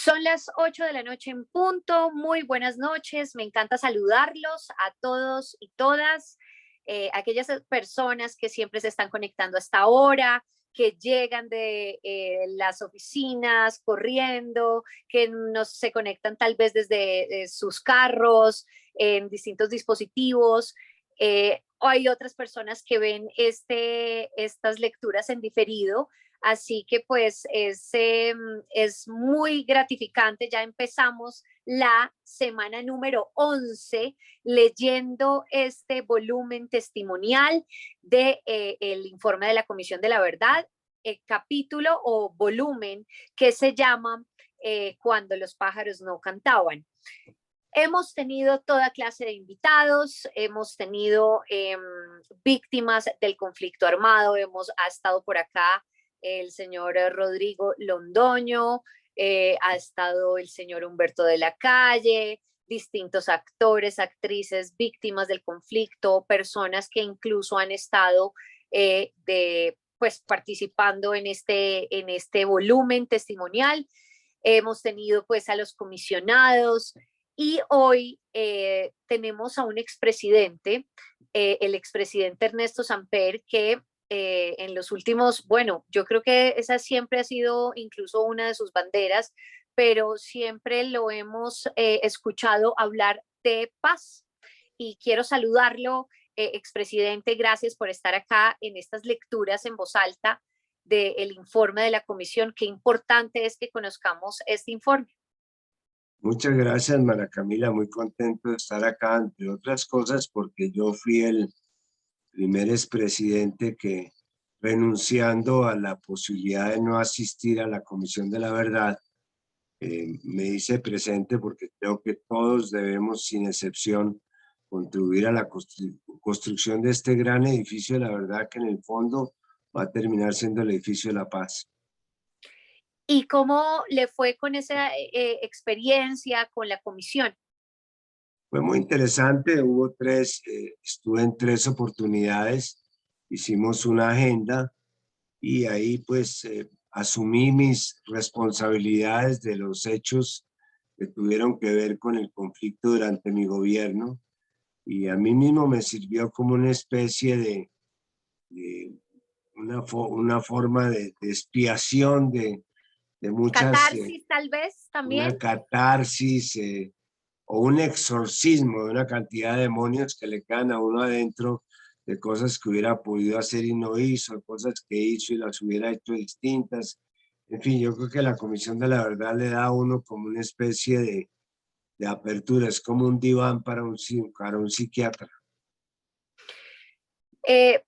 Son las 8 de la noche en punto. Muy buenas noches. Me encanta saludarlos a todos y todas, aquellas personas que siempre se están conectando hasta ahora, que llegan de las oficinas corriendo, que nos se conectan tal vez desde sus carros, en distintos dispositivos. Hay otras personas que ven estas lecturas en diferido. Así que pues es muy gratificante. Ya empezamos la semana número 11 leyendo este volumen testimonial de el informe de la Comisión de la Verdad, el capítulo o volumen que se llama Cuando los pájaros no cantaban. Hemos tenido toda clase de invitados, hemos tenido víctimas del conflicto armado, ha estado por acá el señor Rodrigo Londoño, ha estado el señor Humberto de la Calle, distintos actores, actrices, víctimas del conflicto, personas que incluso han estado pues participando en este volumen testimonial. Hemos tenido pues a los comisionados y hoy tenemos a un expresidente, el expresidente Ernesto Samper, que en los últimos, bueno, yo creo que esa siempre ha sido incluso una de sus banderas, pero siempre lo hemos escuchado hablar de paz. Y quiero saludarlo, expresidente, gracias por estar acá en estas lecturas en voz alta del informe de la comisión. Qué importante es que conozcamos este informe. Muchas gracias, Mara Camila. Muy contento de estar acá, entre otras cosas, porque yo fui el primer expresidente que, renunciando a la posibilidad de no asistir a la Comisión de la Verdad, me hice presente porque creo que todos debemos, sin excepción, contribuir a la construcción de este gran edificio de la verdad, que en el fondo va a terminar siendo el edificio de la paz. ¿Y cómo le fue con esa experiencia con la comisión? Fue muy interesante, estuve en 3 oportunidades, hicimos una agenda y ahí pues asumí mis responsabilidades de los hechos que tuvieron que ver con el conflicto durante mi gobierno, y a mí mismo me sirvió como una especie de una forma de expiación de muchas, Catarsis, tal vez, también. una catarsis, o un exorcismo de una cantidad de demonios que le quedan a uno adentro, de cosas que hubiera podido hacer y no hizo, cosas que hizo y las hubiera hecho distintas. En fin, yo creo que la Comisión de la Verdad le da a uno como una especie de apertura, es como un diván para un psiquiatra.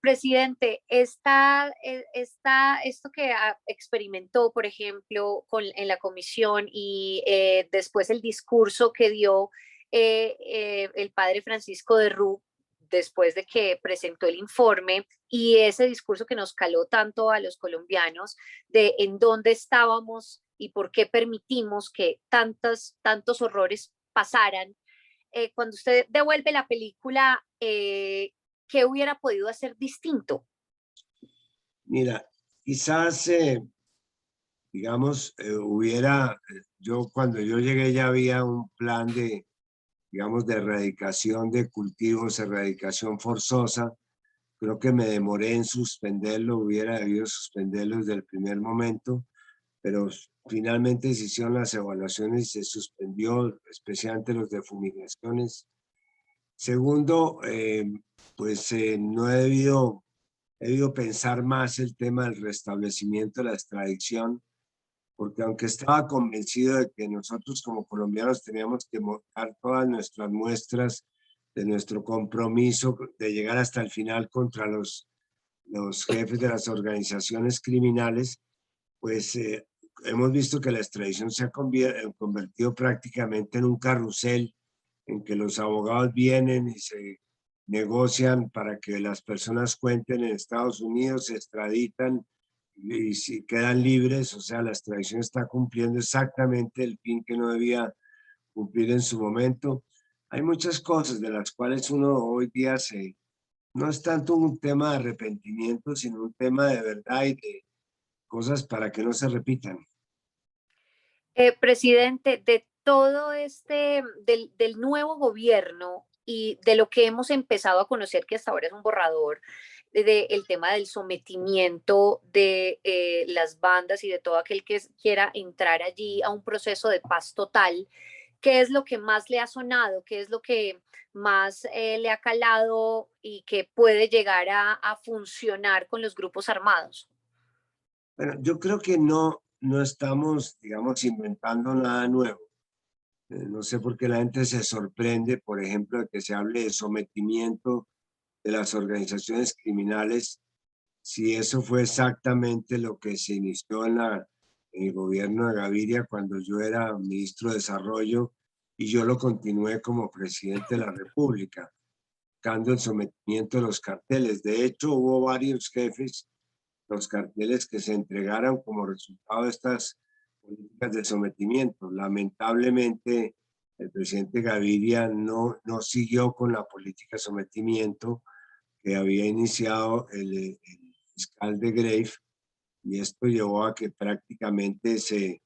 Presidente, esto que experimentó, por ejemplo, en la comisión y después el discurso que dio el padre Francisco de Rú después de que presentó el informe, y ese discurso que nos caló tanto a los colombianos de en dónde estábamos y por qué permitimos que tantos horrores pasaran. Cuando usted devuelve la película, ¿qué hubiera podido hacer distinto? Mira, quizás, digamos, yo cuando yo llegué ya había un plan de, digamos, de erradicación de cultivos, erradicación forzosa. Creo que me demoré en suspenderlo, hubiera debido suspenderlo desde el primer momento, pero finalmente se hicieron las evaluaciones y se suspendió, especialmente los de fumigaciones. Segundo, no he debido pensar más el tema del restablecimiento de la extradición, porque aunque estaba convencido de que nosotros como colombianos teníamos que mostrar todas nuestras muestras de nuestro compromiso de llegar hasta el final contra los jefes de las organizaciones criminales, pues hemos visto que la extradición se ha convertido prácticamente en un carrusel en que los abogados vienen y se negocian para que las personas cuenten en Estados Unidos, se extraditan y si quedan libres. O sea, la extradición está cumpliendo exactamente el fin que no debía cumplir en su momento. Hay muchas cosas de las cuales uno hoy día no es tanto un tema de arrepentimiento, sino un tema de verdad y de cosas para que no se repitan. Presidente, de todo este, del nuevo gobierno y de lo que hemos empezado a conocer, que hasta ahora es un borrador, el tema del sometimiento de las bandas y de todo aquel que quiera entrar allí a un proceso de paz total, ¿qué es lo que más le ha sonado? ¿Qué es lo que más le ha calado y que puede llegar a funcionar con los grupos armados? Bueno, yo creo que no estamos, digamos, inventando nada nuevo. No sé por qué la gente se sorprende, por ejemplo, de que se hable de sometimiento de las organizaciones criminales, si eso fue exactamente lo que se inició en el gobierno de Gaviria cuando yo era ministro de Desarrollo y yo lo continué como presidente de la República, buscando el sometimiento de los carteles. De hecho, hubo varios jefes, los carteles que se entregaron como resultado de estas políticas de sometimiento. Lamentablemente, el presidente Gaviria no siguió con la política de sometimiento que había iniciado el fiscal de Grave, y esto llevó a que prácticamente se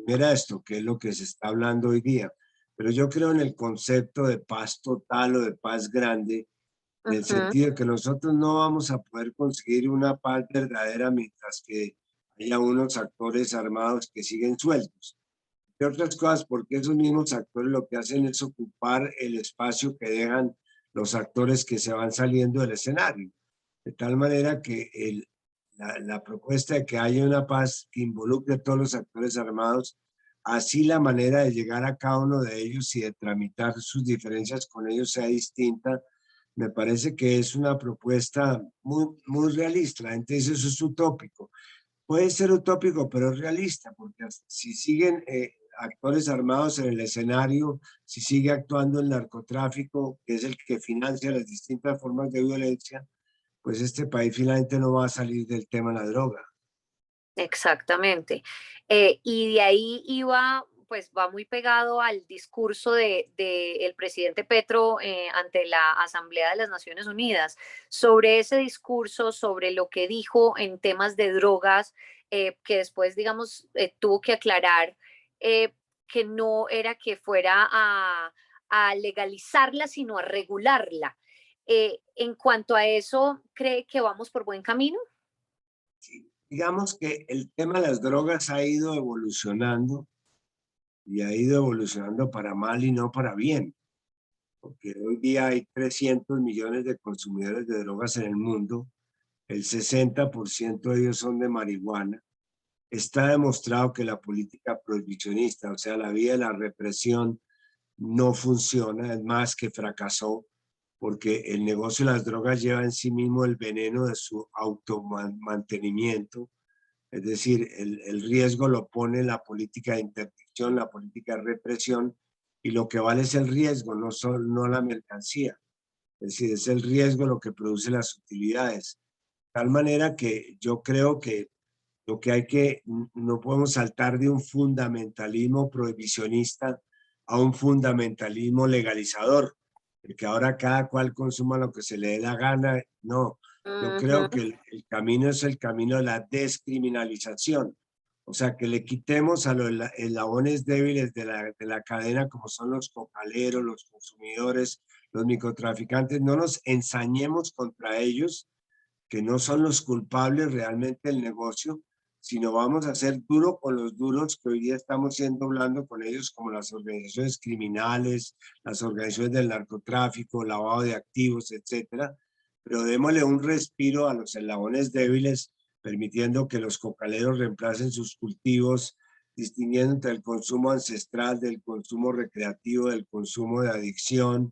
era esto, que es lo que se está hablando hoy día. Pero yo creo en el concepto de paz total o de paz grande, en el Ujú. sentido de que nosotros no vamos a poder conseguir una paz verdadera mientras que haya unos actores armados que siguen sueltos. De otras cosas, porque esos mismos actores lo que hacen es ocupar el espacio que dejan los actores que se van saliendo del escenario. De tal manera que la propuesta de que haya una paz que involucre a todos los actores armados, así la manera de llegar a cada uno de ellos y de tramitar sus diferencias con ellos sea distinta, me parece que es una propuesta muy realista. La gente dice eso es utópico. Puede ser utópico, pero es realista, porque si siguen actores armados en el escenario, si sigue actuando el narcotráfico, que es el que financia las distintas formas de violencia, pues este país finalmente no va a salir del tema de la droga. Exactamente. Y de ahí iba, pues va muy pegado al discurso de el presidente Petro ante la Asamblea de las Naciones Unidas. Sobre ese discurso, sobre lo que dijo en temas de drogas, que después, digamos, tuvo que aclarar eh, que no era que fuera a legalizarla, sino a regularla. En cuanto a eso, ¿cree que vamos por buen camino? Sí, digamos que el tema de las drogas ha ido evolucionando y ha ido evolucionando para mal y no para bien, porque hoy día hay 300 millones de consumidores de drogas en el mundo, el 60% de ellos son de marihuana. Está demostrado que la política prohibicionista, o sea, la vía de la represión, no funciona, es más que fracasó, porque el negocio de las drogas lleva en sí mismo el veneno de su automantenimiento, es decir, el riesgo lo pone la política de interdicción, la política de represión, y lo que vale es el riesgo, no la mercancía. Es decir, es el riesgo lo que produce las utilidades. De tal manera que yo creo que lo que hay que, no podemos saltar de un fundamentalismo prohibicionista a un fundamentalismo legalizador, porque ahora cada cual consuma lo que se le dé la gana. No, yo creo que Ujú. el camino es el camino de la descriminalización. O sea, que le quitemos a los eslabones débiles de la cadena, como son los cocaleros, los consumidores, los microtraficantes, no nos ensañemos contra ellos, que no son los culpables realmente del negocio, sino vamos a ser duro con los duros que hoy día estamos siendo hablando con ellos, como las organizaciones criminales, las organizaciones del narcotráfico, lavado de activos, etcétera. Pero démosle un respiro a los eslabones débiles, permitiendo que los cocaleros reemplacen sus cultivos, distinguiendo entre el consumo ancestral del consumo recreativo, del consumo de adicción,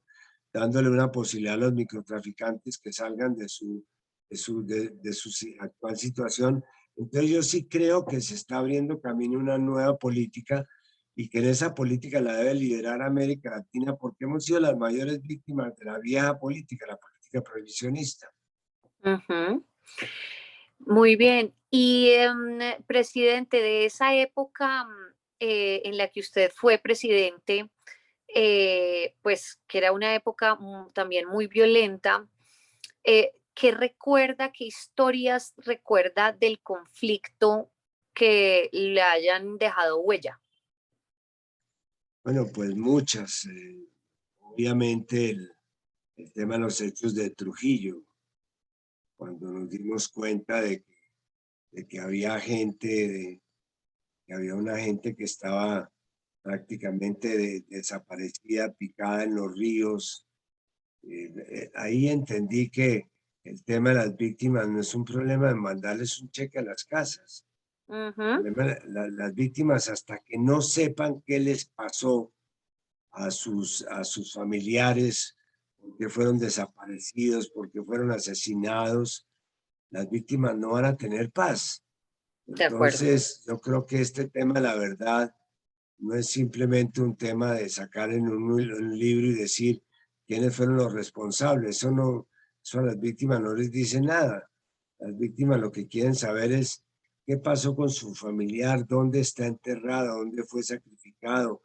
dándole una posibilidad a los microtraficantes que salgan de su actual situación. Entonces yo sí creo que se está abriendo camino una nueva política y que en esa política la debe liderar América Latina porque hemos sido las mayores víctimas de la vieja política, la política prohibicionista. Ujú. Muy bien. Y presidente, de esa época en la que usted fue presidente, pues que era una época también muy violenta, ¿qué recuerda, qué historias recuerda del conflicto que le hayan dejado huella? Bueno, pues muchas. Obviamente el tema de los hechos de Trujillo, cuando nos dimos cuenta de que había gente, que había una gente que estaba prácticamente desaparecida, picada en los ríos. Ahí entendí que el tema de las víctimas no es un problema de mandarles un cheque a las casas. Ujú. Las víctimas, hasta que no sepan qué les pasó a sus familiares, porque fueron desaparecidos, porque fueron asesinados, las víctimas no van a tener paz. De acuerdo. Entonces, yo creo que este tema, la verdad, no es simplemente un tema de sacar en un libro y decir quiénes fueron los responsables. Eso no, eso a las víctimas no les dice nada. Las víctimas lo que quieren saber es qué pasó con su familiar, dónde está enterrado, dónde fue sacrificado,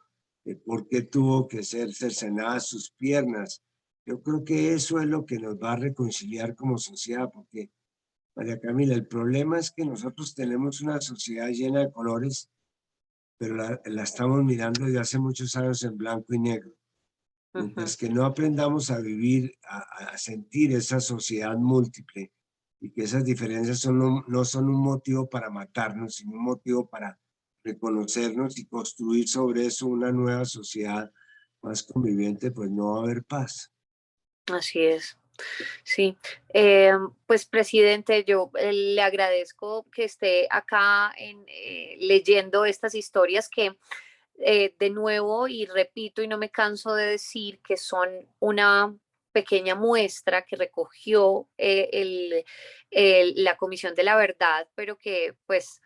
por qué tuvo que ser cercenadas sus piernas. Yo creo que eso es lo que nos va a reconciliar como sociedad, porque, María Camila, el problema es que nosotros tenemos una sociedad llena de colores, pero la estamos mirando desde hace muchos años en blanco y negro. Ujú. Mientras que no aprendamos a vivir, a sentir esa sociedad múltiple y que esas diferencias no son un motivo para matarnos, sino un motivo para reconocernos y construir sobre eso una nueva sociedad más conviviente, pues no va a haber paz. Así es. Sí, pues presidente, yo le agradezco que esté acá leyendo estas historias que de nuevo y repito y no me canso de decir que son una pequeña muestra que recogió la Comisión de la Verdad, pero que pues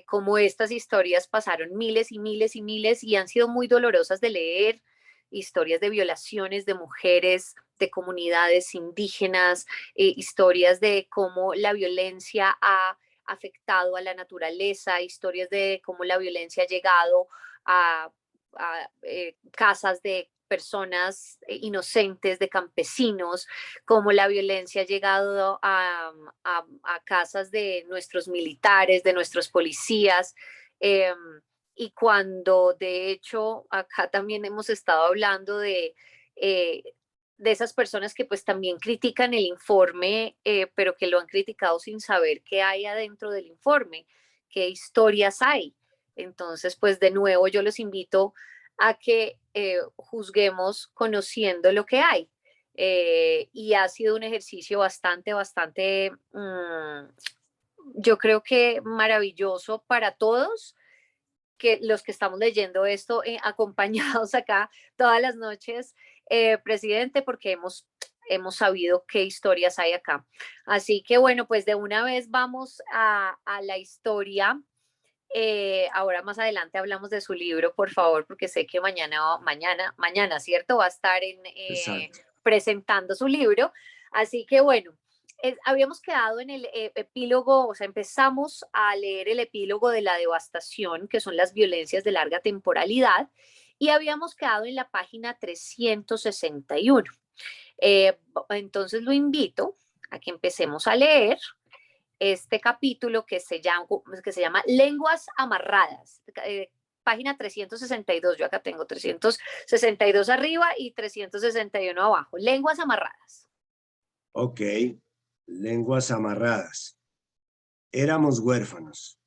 como estas historias pasaron miles y miles y miles y han sido muy dolorosas de leer, historias de violaciones de mujeres, de comunidades indígenas, historias de cómo la violencia ha afectado a la naturaleza, historias de cómo la violencia ha llegado a casas de personas inocentes, de campesinos, cómo la violencia ha llegado a casas de nuestros militares, de nuestros policías. Eh, y cuando de hecho acá también hemos estado hablando de esas personas que pues también critican el informe, pero que lo han criticado sin saber qué hay adentro del informe, qué historias hay. Entonces, pues de nuevo yo los invito a que juzguemos conociendo lo que hay. Y ha sido un ejercicio bastante, yo creo que maravilloso para todos, que los que estamos leyendo esto acompañados acá todas las noches, presidente, porque hemos sabido qué historias hay acá. Así que bueno, pues de una vez vamos a la historia. Ahora más adelante hablamos de su libro, por favor, porque sé que mañana, ¿cierto? Va a estar Exacto. presentando su libro. Así que bueno, habíamos quedado en el epílogo, o sea, empezamos a leer el epílogo de la devastación, que son las violencias de larga temporalidad, y habíamos quedado en la página 361. Entonces lo invito a que empecemos a leer este capítulo que se llama Lenguas Amarradas, página 362. Yo acá tengo 362 arriba y 361 abajo. Lenguas Amarradas. Ok, lenguas amarradas. Éramos huérfanos.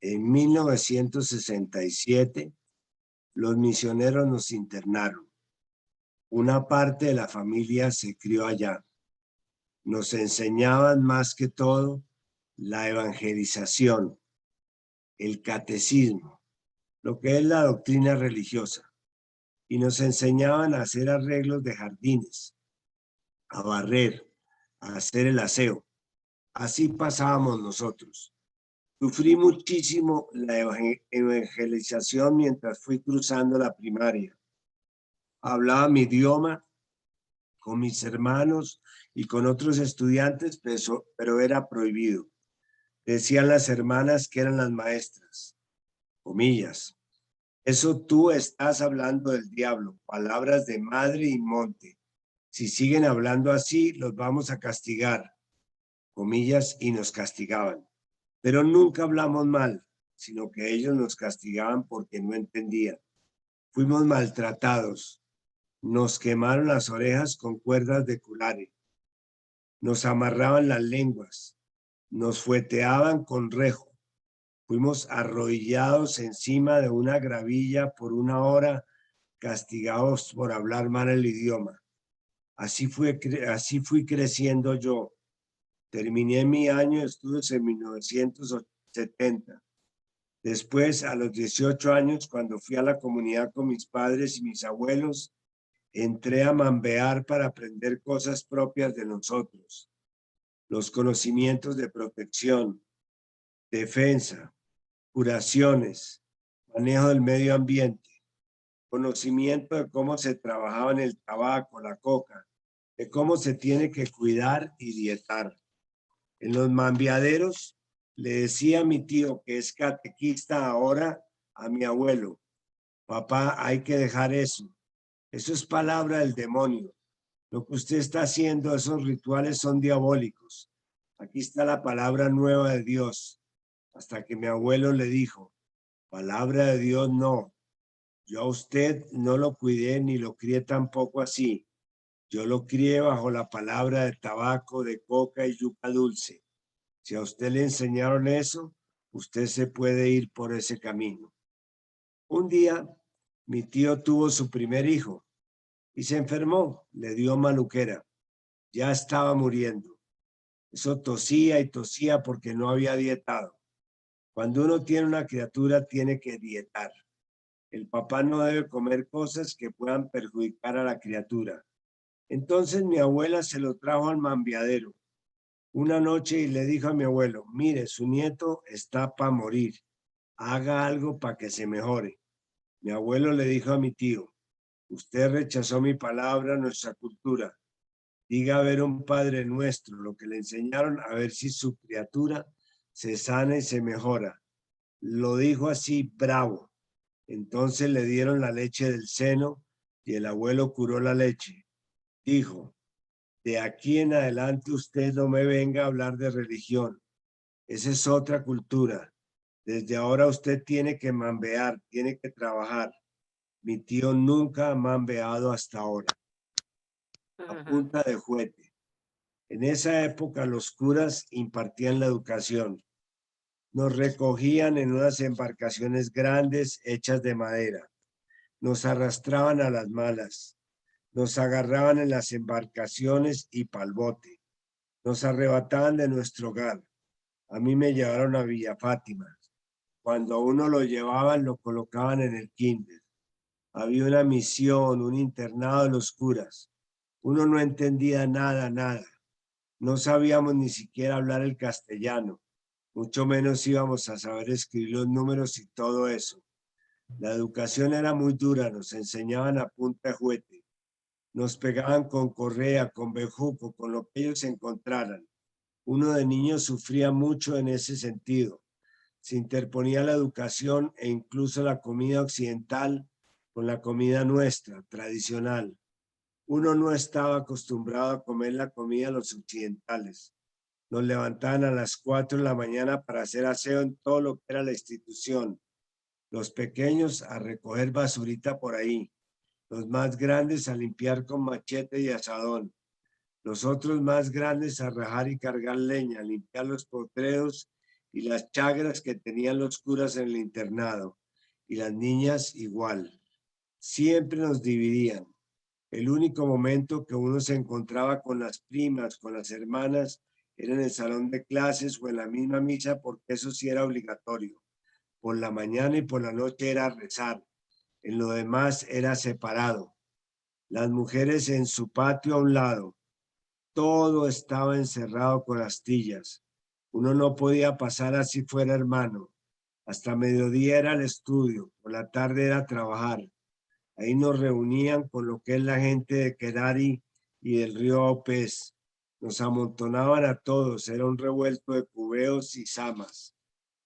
En 1967, los misioneros nos internaron. Una parte de la familia se crió allá. Nos enseñaban más que todo la evangelización, el catecismo, lo que es la doctrina religiosa, y nos enseñaban a hacer arreglos de jardines, a barrer, a hacer el aseo. Así pasábamos nosotros. Sufrí muchísimo la evangelización mientras fui cruzando la primaria. Hablaba mi idioma con mis hermanos y con otros estudiantes, pero era prohibido. Decían las hermanas que eran las maestras, comillas. Eso tú estás hablando del diablo, palabras de madre y monte. Si siguen hablando así, los vamos a castigar, comillas, y nos castigaban. Pero nunca hablamos mal, sino que ellos nos castigaban porque no entendían. Fuimos maltratados. Nos quemaron las orejas con cuerdas de curare. Nos amarraban las lenguas. Nos fueteaban con rejo. Fuimos arrodillados encima de una gravilla por 1 hora, castigados por hablar mal el idioma. Así fui creciendo yo. Terminé mi año de estudios en 1970. Después, a los 18 años, cuando fui a la comunidad con mis padres y mis abuelos, entré a mambear para aprender cosas propias de nosotros. Los conocimientos de protección, defensa, curaciones, manejo del medio ambiente, conocimiento de cómo se trabajaba en el tabaco, la coca, de cómo se tiene que cuidar y dietar. En los mambeaderos le decía a mi tío, que es catequista ahora, a mi abuelo: papá, hay que dejar eso. Eso es palabra del demonio. Lo que usted está haciendo, esos rituales son diabólicos. Aquí está la palabra nueva de Dios. Hasta que mi abuelo le dijo: palabra de Dios no. Yo a usted no lo cuidé ni lo crié tampoco así. Yo lo crié bajo la palabra de tabaco, de coca y yuca dulce. Si a usted le enseñaron eso, usted se puede ir por ese camino. Un día, mi tío tuvo su primer hijo y se enfermó, le dio maluquera. Ya estaba muriendo. Eso tosía y tosía porque no había dietado. Cuando uno tiene una criatura, tiene que dietar. El papá no debe comer cosas que puedan perjudicar a la criatura. Entonces mi abuela se lo trajo al mambeadero una noche y le dijo a mi abuelo: mire, su nieto está para morir. Haga algo para que se mejore. Mi abuelo le dijo a mi tío: usted rechazó mi palabra, nuestra cultura. Diga a ver un Padre Nuestro, lo que le enseñaron, a ver si su criatura se sana y se mejora. Lo dijo así, bravo. Entonces le dieron la leche del seno y el abuelo curó la leche. Dijo: de aquí en adelante usted no me venga a hablar de religión. Esa es otra cultura. Desde ahora usted tiene que mambear, tiene que trabajar. Mi tío nunca ha mambeado hasta ahora, a punta de juguete. En esa época los curas impartían la educación. Nos recogían en unas embarcaciones grandes hechas de madera. Nos arrastraban a las malas. Nos agarraban en las embarcaciones y pa'l bote. Nos arrebataban de nuestro hogar. A mí me llevaron a Villa Fátima. Cuando a uno lo llevaban, lo colocaban en el kinder. Había una misión, un internado de los curas. Uno no entendía nada, nada. No sabíamos ni siquiera hablar el castellano. Mucho menos íbamos a saber escribir los números y todo eso. La educación era muy dura, nos enseñaban a punta de juguete. Nos pegaban con correa, con bejuco, con lo que ellos encontraran. Uno de niño sufría mucho en ese sentido. Se interponía la educación e incluso la comida occidental con la comida nuestra, tradicional. Uno no estaba acostumbrado a comer la comida de los occidentales. Nos levantaban a las 4 de la mañana para hacer aseo en todo lo que era la institución. Los pequeños a recoger basurita por ahí. Los más grandes a limpiar con machete y asadón. Los otros más grandes a rajar y cargar leña, a limpiar los potreros y las chagras que tenían los curas en el internado. Y las niñas igual. Siempre nos dividían. El único momento que uno se encontraba con las primas, con las hermanas, era en el salón de clases o en la misma misa, porque eso sí era obligatorio. Por la mañana y por la noche era rezar. En lo demás era separado. Las mujeres en su patio a un lado. Todo estaba encerrado con astillas. Uno no podía pasar así fuera hermano. Hasta mediodía era el estudio, por la tarde era trabajar. Ahí nos reunían con lo que es la gente de Querari y del río Opez. Nos amontonaban a todos, era un revuelto de cubeos y zamas.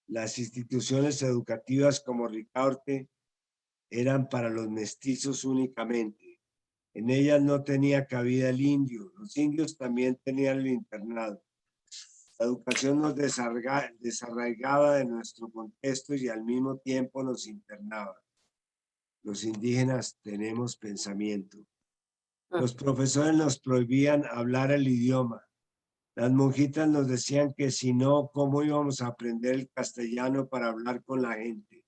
Las instituciones educativas como Ricaurte eran para los mestizos únicamente. En ellas no tenía cabida el indio. Los indios también tenían el internado. La educación nos desarraigaba de nuestro contexto y al mismo tiempo nos internaba. Los indígenas tenemos pensamiento. Los profesores nos prohibían hablar el idioma. Las monjitas nos decían que si no, ¿cómo íbamos a aprender el castellano para hablar con la gente?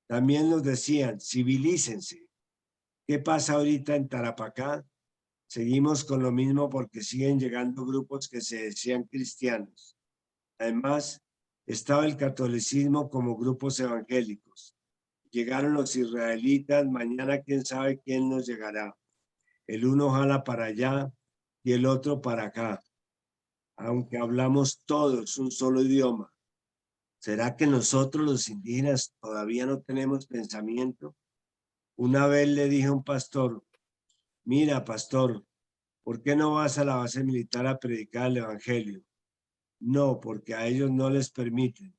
También nos decían, civilícense. ¿Qué pasa ahorita en Tarapacá? Seguimos con lo mismo porque siguen llegando grupos que se decían cristianos. Además, estaba el catolicismo como grupos evangélicos. Llegaron los israelitas, mañana quién sabe quién nos llegará. El uno jala para allá y el otro para acá. Aunque hablamos todos un solo idioma, ¿será que nosotros los indígenas todavía no tenemos pensamiento? Una vez le dije a un pastor, mira, pastor, ¿por qué no vas a la base militar a predicar el evangelio? No, porque a ellos no les permiten.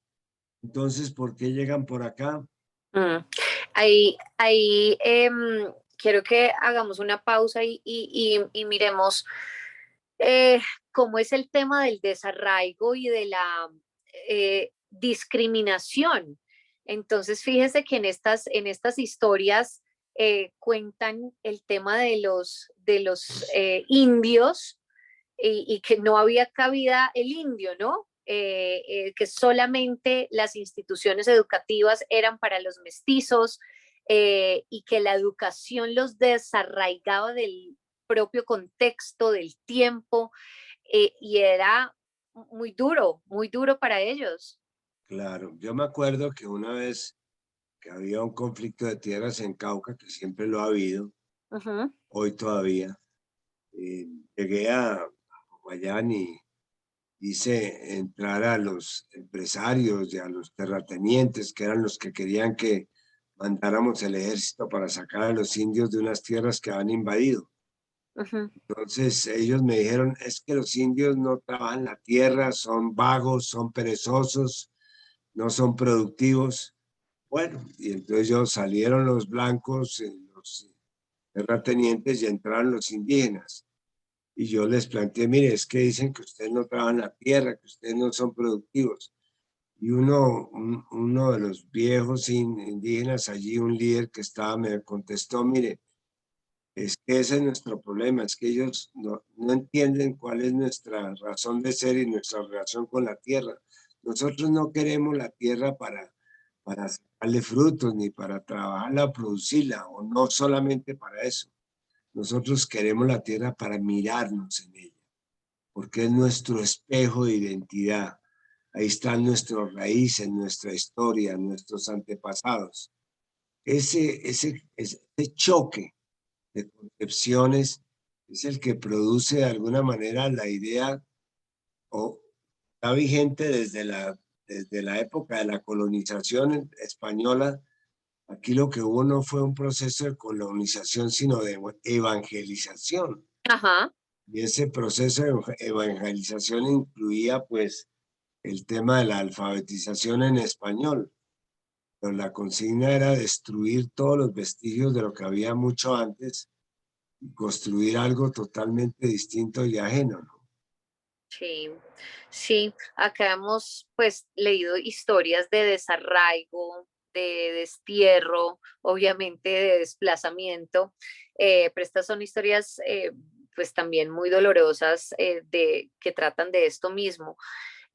Entonces, ¿por qué llegan por acá? Mm. Ahí quiero que hagamos una pausa y miremos eh, cómo es el tema del desarraigo y de la discriminación. Entonces, fíjese que en estas historias cuentan el tema de los indios y que no había cabida el indio, ¿no? Que solamente las instituciones educativas eran para los mestizos y que la educación los desarraigaba del propio contexto, del tiempo, y era muy duro para ellos. Claro, yo me acuerdo que una vez que había un conflicto de tierras en Cauca, que siempre lo ha habido, Uh -huh. hoy todavía, eh, llegué a Popayán y hice entrar a los empresarios y a los terratenientes, que eran los que querían que mandáramos el ejército para sacar a los indios de unas tierras que habían invadido. Uh -huh. Entonces ellos me dijeron, es que los indios no trabajan la tierra, son vagos, son perezosos, no son productivos. Bueno, y entonces ellos salieron los blancos, los terratenientes y entraron los indígenas. Y yo les planteé, mire, es que dicen que ustedes no trabajan la tierra, que ustedes no son productivos. Y uno de los viejos indígenas allí, un líder que estaba, me contestó, mire, es que ese es nuestro problema, es que ellos no entienden cuál es nuestra razón de ser y nuestra relación con la tierra. Nosotros no queremos la tierra para sacarle frutos ni para trabajarla, producirla, o no solamente para eso. Nosotros queremos la tierra para mirarnos en ella, porque es nuestro espejo de identidad. Ahí están nuestras raíces, nuestra historia, nuestros antepasados. Ese choque de concepciones es el que produce de alguna manera la idea o está vigente desde la época de la colonización española. Aquí lo que hubo no fue un proceso de colonización, sino de evangelización. Ajá. Y ese proceso de evangelización incluía pues el tema de la alfabetización en español. Pero la consigna era destruir todos los vestigios de lo que había mucho antes y construir algo totalmente distinto y ajeno, ¿no? Sí, sí, acá hemos pues leído historias de desarraigo, de destierro, obviamente de desplazamiento, pero estas son historias pues también muy dolorosas que tratan de esto mismo.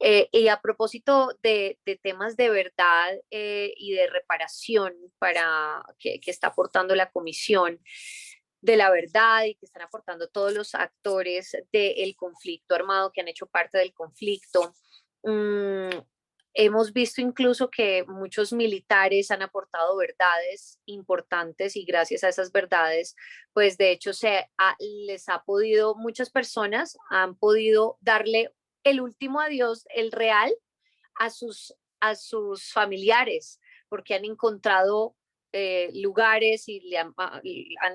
Y a propósito de temas de verdad y de reparación que está aportando la comisión de la verdad y que están aportando todos los actores del conflicto armado que han hecho parte del conflicto. Mm, hemos visto incluso que muchos militares han aportado verdades importantes y gracias a esas verdades, pues de hecho les ha podido, muchas personas han podido darle el último adiós, el real, a sus familiares, porque han encontrado lugares y han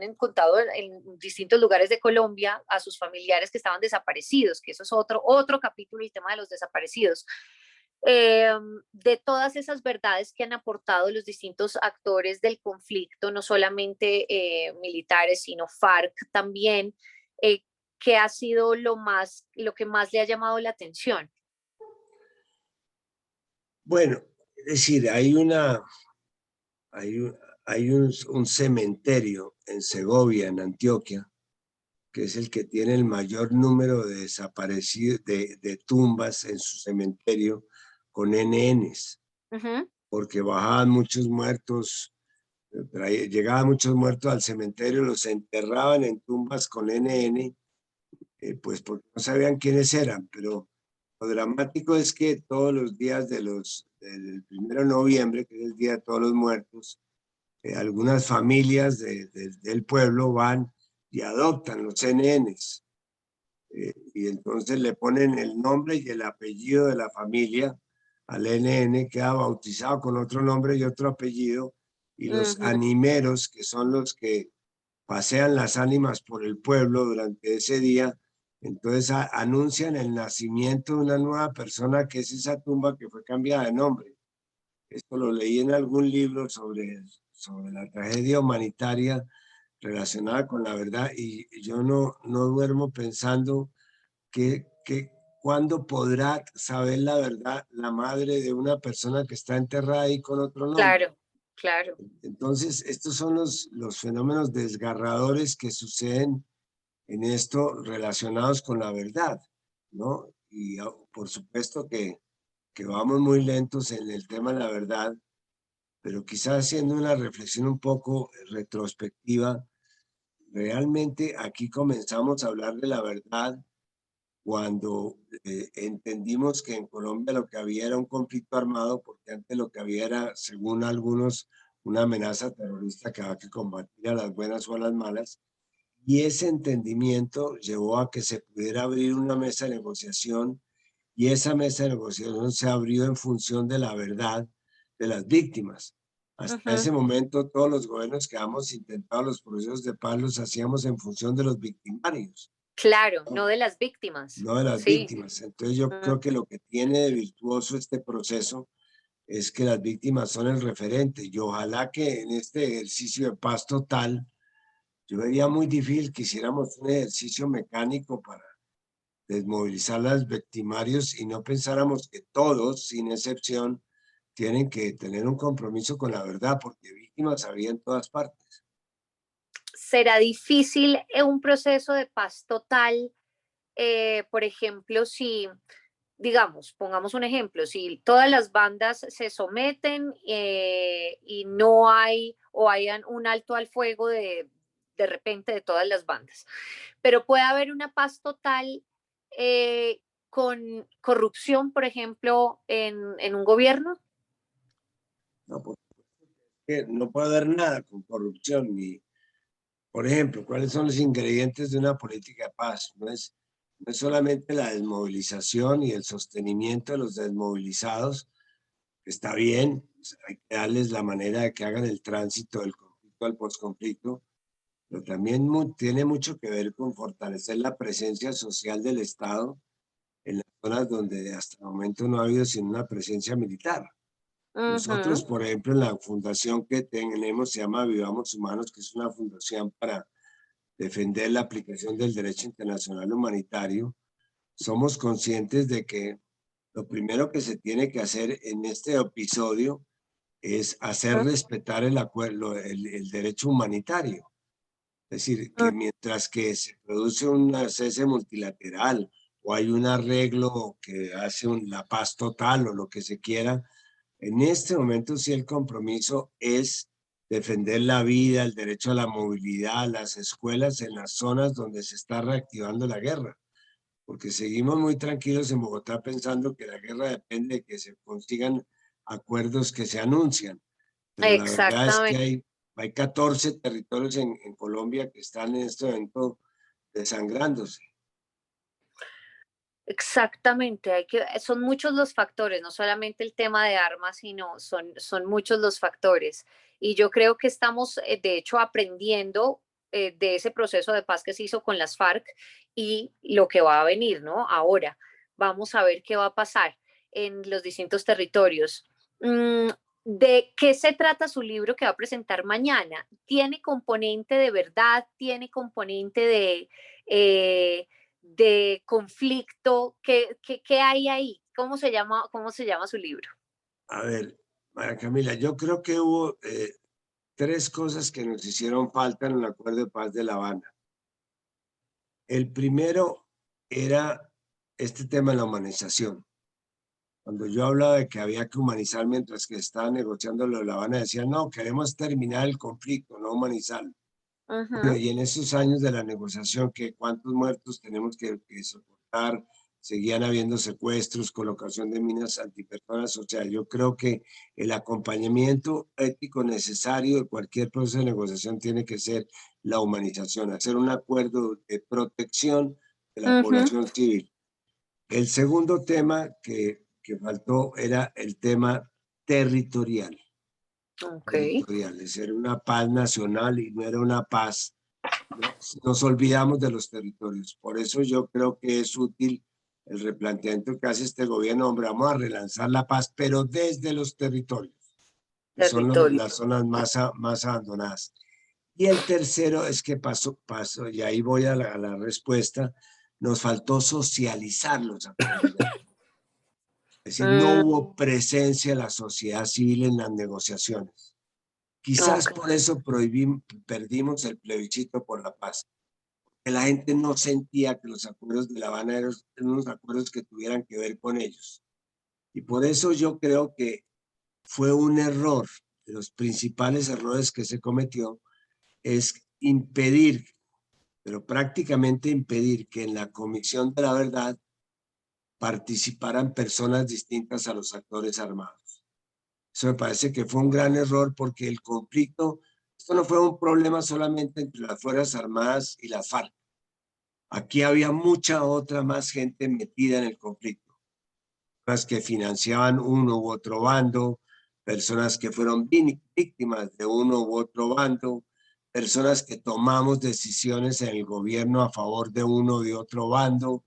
encontrado en distintos lugares de Colombia a sus familiares que estaban desaparecidos, que eso es otro capítulo, el tema de los desaparecidos. De todas esas verdades que han aportado los distintos actores del conflicto, no solamente militares, sino FARC también, que ha sido lo que más le ha llamado la atención. Bueno, es decir, hay un, un cementerio en Segovia, en Antioquia, que es el que tiene el mayor número de desaparecidos, de tumbas en su cementerio con NNs, Ujú, porque bajaban muchos muertos, llegaban muchos muertos al cementerio, los enterraban en tumbas con NN, pues porque no sabían quiénes eran, pero lo dramático es que todos los días del 1 de noviembre, que es el Día de Todos los Muertos, algunas familias del pueblo van y adoptan los NNs. Y entonces le ponen el nombre y el apellido de la familia al NN, queda bautizado con otro nombre y otro apellido, y los ujú. animeros, que son los que pasean las ánimas por el pueblo durante ese día, entonces anuncian el nacimiento de una nueva persona que es esa tumba que fue cambiada de nombre. Esto lo leí en algún libro sobre la tragedia humanitaria relacionada con la verdad, y yo no duermo pensando que cuándo podrá saber la verdad la madre de una persona que está enterrada ahí con otro nombre. Claro, claro. Entonces, estos son los fenómenos desgarradores que suceden en esto relacionados con la verdad, ¿no? Y por supuesto que vamos muy lentos en el tema de la verdad, pero quizás haciendo una reflexión un poco retrospectiva, realmente aquí comenzamos a hablar de la verdad cuando entendimos que en Colombia lo que había era un conflicto armado, porque antes lo que había era, según algunos, una amenaza terrorista que había que combatir a las buenas o a las malas, y ese entendimiento llevó a que se pudiera abrir una mesa de negociación, y esa mesa de negociación se abrió en función de la verdad de las víctimas. Hasta Ujú. ese momento, todos los gobiernos que hemos intentado los procesos de paz los hacíamos en función de los victimarios, Claro, no ¿no? de las víctimas. No de las Sí. víctimas. Entonces yo Mm. creo que lo que tiene de virtuoso este proceso es que las víctimas son el referente, y ojalá que en este ejercicio de paz total, yo vería muy difícil que hiciéramos un ejercicio mecánico para desmovilizar a los victimarios y no pensáramos que todos, sin excepción, tienen que tener un compromiso con la verdad, porque víctimas había en todas partes. ¿Será difícil un proceso de paz total? Por ejemplo, si, digamos, pongamos un ejemplo, si todas las bandas se someten y no hay o hayan un alto al fuego de repente de todas las bandas, pero puede haber una paz total eh, con corrupción, por ejemplo, en un gobierno. No, porque no puede haber nada con corrupción ni. Por ejemplo, ¿cuáles son los ingredientes de una política de paz? No es solamente la desmovilización y el sostenimiento de los desmovilizados, que está bien, pues, hay que darles la manera de que hagan el tránsito del conflicto al posconflicto, pero también tiene mucho que ver con fortalecer la presencia social del Estado en las zonas donde hasta el momento no ha habido sino una presencia militar. Nosotros, Ujú. por ejemplo, en la fundación que tenemos, se llama Vivamos Humanos, que es una fundación para defender la aplicación del derecho internacional humanitario, somos conscientes de que lo primero que se tiene que hacer en este episodio es hacer respetar el acuerdo, el derecho humanitario. Es decir, que mientras que se produce un cese multilateral o hay un arreglo que hace la paz total o lo que se quiera, en este momento sí el compromiso es defender la vida, el derecho a la movilidad, las escuelas en las zonas donde se está reactivando la guerra, porque seguimos muy tranquilos en Bogotá pensando que la guerra depende de que se consigan acuerdos que se anuncian, pero la verdad es que Exactamente. hay 14 territorios en Colombia que están en este momento desangrándose. Exactamente, son muchos los factores, no solamente el tema de armas, sino son muchos los factores. Y yo creo que estamos, de hecho, aprendiendo de ese proceso de paz que se hizo con las FARC y lo que va a venir, ¿no? Ahora, vamos a ver qué va a pasar en los distintos territorios. Mm, ¿De qué se trata su libro que va a presentar mañana? ¿Tiene componente de verdad? ¿Tiene componente de conflicto? ¿Qué hay ahí? Cómo se llama su libro? A ver, María Camila, yo creo que hubo tres cosas que nos hicieron falta en el Acuerdo de Paz de La Habana. El primero era este tema de la humanización. Cuando yo hablaba de que había que humanizar mientras que estaba negociando lo de La Habana, decían, no, queremos terminar el conflicto, no humanizarlo. Bueno, Ujú, y en esos años de la negociación, que cuántos muertos tenemos que soportar, seguían habiendo secuestros, colocación de minas antipersonas, o sea, yo creo que el acompañamiento ético necesario de cualquier proceso de negociación tiene que ser la humanización, hacer un acuerdo de protección de la ujú. población civil. El segundo tema que faltó era el tema territorial, Ok, territorial, es ser una paz nacional y no era una paz, nos olvidamos de los territorios. Por eso yo creo que es útil el replanteamiento que hace este gobierno, hombre, vamos a relanzar la paz, pero desde los territorios, que son territorio. las zonas más abandonadas. Y el tercero es que pasó, y ahí voy a la respuesta, nos faltó socializar los acuerdos. Es decir, no Mm, hubo presencia de la sociedad civil en las negociaciones. Quizás ok. por eso perdimos el plebiscito por la paz, que la gente no sentía que los acuerdos de La Habana eran unos acuerdos que tuvieran que ver con ellos. Y por eso yo creo que fue un error, de los principales errores que se cometió, es impedir, pero prácticamente impedir que en la Comisión de la Verdad participaran personas distintas a los actores armados. Eso me parece que fue un gran error porque el conflicto, esto no fue un problema solamente entre las Fuerzas Armadas y las FARC. Aquí había mucha otra más gente metida en el conflicto, personas que financiaban uno u otro bando, personas que fueron víctimas de uno u otro bando, personas que tomamos decisiones en el gobierno a favor de uno o de otro bando.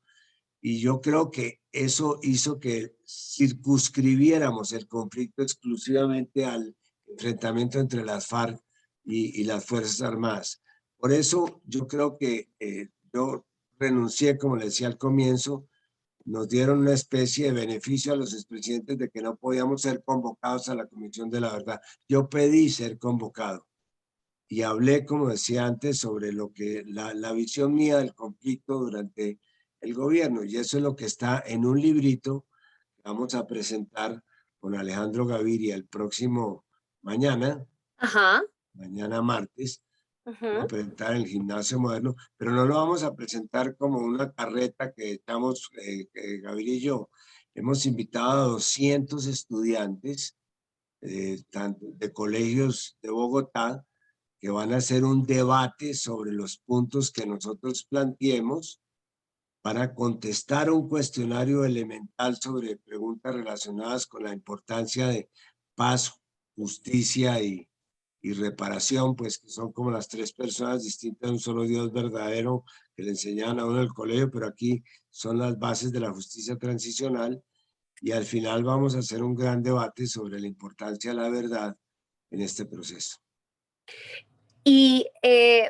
Y yo creo que eso hizo que circunscribiéramos el conflicto exclusivamente al enfrentamiento entre las FARC y las Fuerzas Armadas. Por eso yo creo que yo renuncié, como le decía al comienzo, nos dieron una especie de beneficio a los expresidentes de que no podíamos ser convocados a la Comisión de la Verdad. Yo pedí ser convocado y hablé, como decía antes, sobre lo que la visión mía del conflicto durante el gobierno. Y eso es lo que está en un librito que vamos a presentar con Alejandro Gaviria el próximo Ajá. mañana martes. Vamos a Ujú. presentar en el Gimnasio Moderno, pero no lo vamos a presentar como una carreta que estamos, Gaviria y yo. Hemos invitado a 200 estudiantes tanto de colegios de Bogotá que van a hacer un debate sobre los puntos que nosotros planteemos para contestar un cuestionario elemental sobre preguntas relacionadas con la importancia de paz, justicia y reparación, pues que son como las tres personas distintas de un solo Dios verdadero que le enseñaban a uno en el colegio, pero aquí son las bases de la justicia transicional y al final vamos a hacer un gran debate sobre la importancia de la verdad en este proceso. Y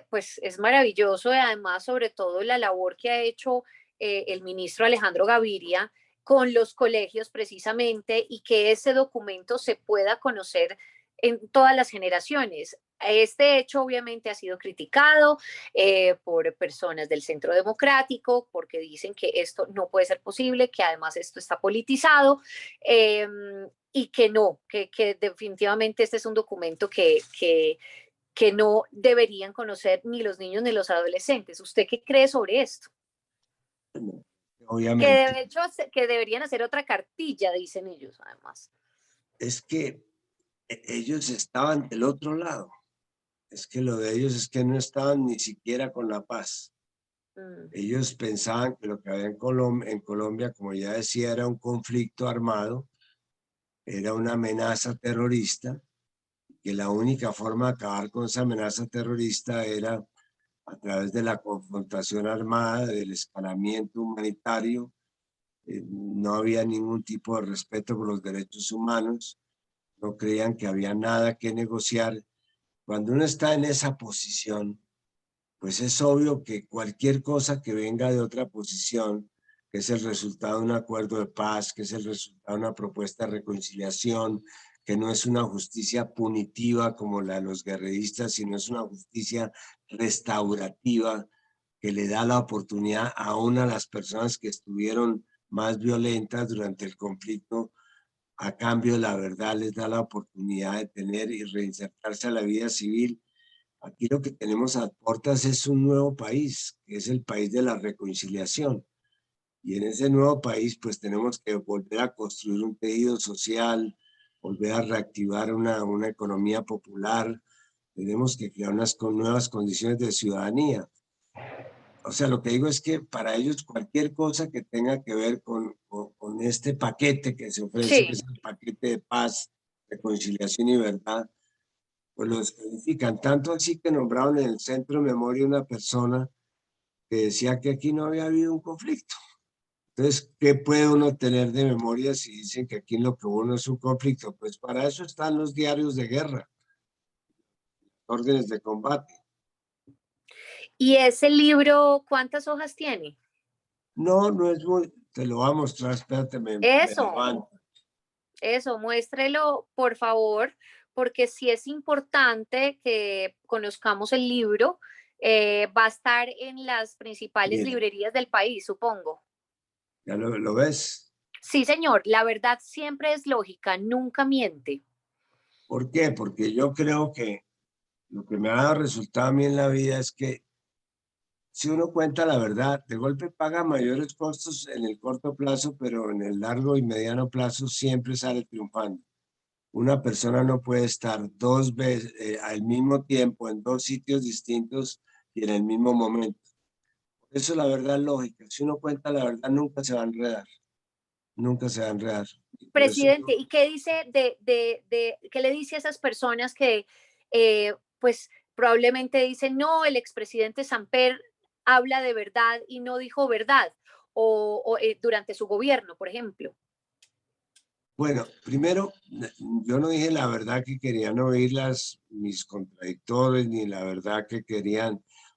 pues es maravilloso y además sobre todo la labor que ha hecho el ministro Alejandro Gaviria con los colegios precisamente y que ese documento se pueda conocer en todas las generaciones. Este hecho obviamente ha sido criticado por personas del Centro Democrático porque dicen que esto no puede ser posible, que además esto está politizado eh, y que no, que definitivamente este es un documento que no deberían conocer ni los niños ni los adolescentes. ¿Usted qué cree sobre esto? Que Obviamente, de hecho que deberían hacer otra cartilla, dicen ellos, además. es que ellos estaban del otro lado. Es que lo de ellos es que no estaban ni siquiera con la paz. Mm, Ellos pensaban que lo que había en Colombia, como ya decía, era un conflicto armado, era una amenaza terrorista, que la única forma de acabar con esa amenaza terrorista era a través de la confrontación armada, del escalamiento humanitario. No había ningún tipo de respeto por los derechos humanos, no creían que había nada que negociar. Cuando uno está en esa posición, pues es obvio que cualquier cosa que venga de otra posición que es el resultado de un acuerdo de paz, que es el resultado de una propuesta de reconciliación, que no es una justicia punitiva como la de los guerreristas, sino es una justicia restaurativa que le da la oportunidad aún a las personas que estuvieron más violentas durante el conflicto, a cambio de la verdad les da la oportunidad de tener y reinsertarse a la vida civil. Aquí lo que tenemos a puertas es un nuevo país, que es el país de la reconciliación. Y en ese nuevo país, pues tenemos que volver a construir un tejido social, volver a reactivar una economía popular. Tenemos que crear unas nuevas condiciones de ciudadanía. O sea, lo que digo es que para ellos cualquier cosa que tenga que ver con este paquete que se ofrece, que Sí. es el paquete de paz, reconciliación y verdad, pues lo descalifican. Tanto así que nombraron en el centro de memoria una persona que decía que aquí no había habido un conflicto. Entonces, ¿qué puede uno tener de memoria si dicen que aquí lo que hubo no es un conflicto? Pues para eso están los diarios de guerra, órdenes de combate. ¿Y ese libro cuántas hojas tiene? No, no es muy, te lo voy a mostrar, espérate, me Eso, levanto. eso, muéstrelo, por favor, porque sí es importante que conozcamos el libro. Va a estar en las principales Mira, librerías del país, supongo. ya lo ves. Sí, señor, la verdad siempre es lógica, nunca miente. ¿Por qué? Porque yo creo que lo que me ha dado resultado a mí en la vida es que si uno cuenta la verdad, de golpe paga mayores costos en el corto plazo, pero en el largo y mediano plazo siempre sale triunfando. Una persona no puede estar dos veces al mismo tiempo en dos sitios distintos y en el mismo momento. Eso es la verdad lógica. Si uno cuenta la verdad, nunca se va a enredar, nunca se va a enredar. Y por eso Presidente, ¿y qué dice qué le dice a esas personas que pues probablemente dicen, no, el expresidente Samper habla de verdad y no dijo verdad, durante su gobierno, por ejemplo? bueno, primero, yo no dije la verdad que querían oír mis contradictores, ni la verdad que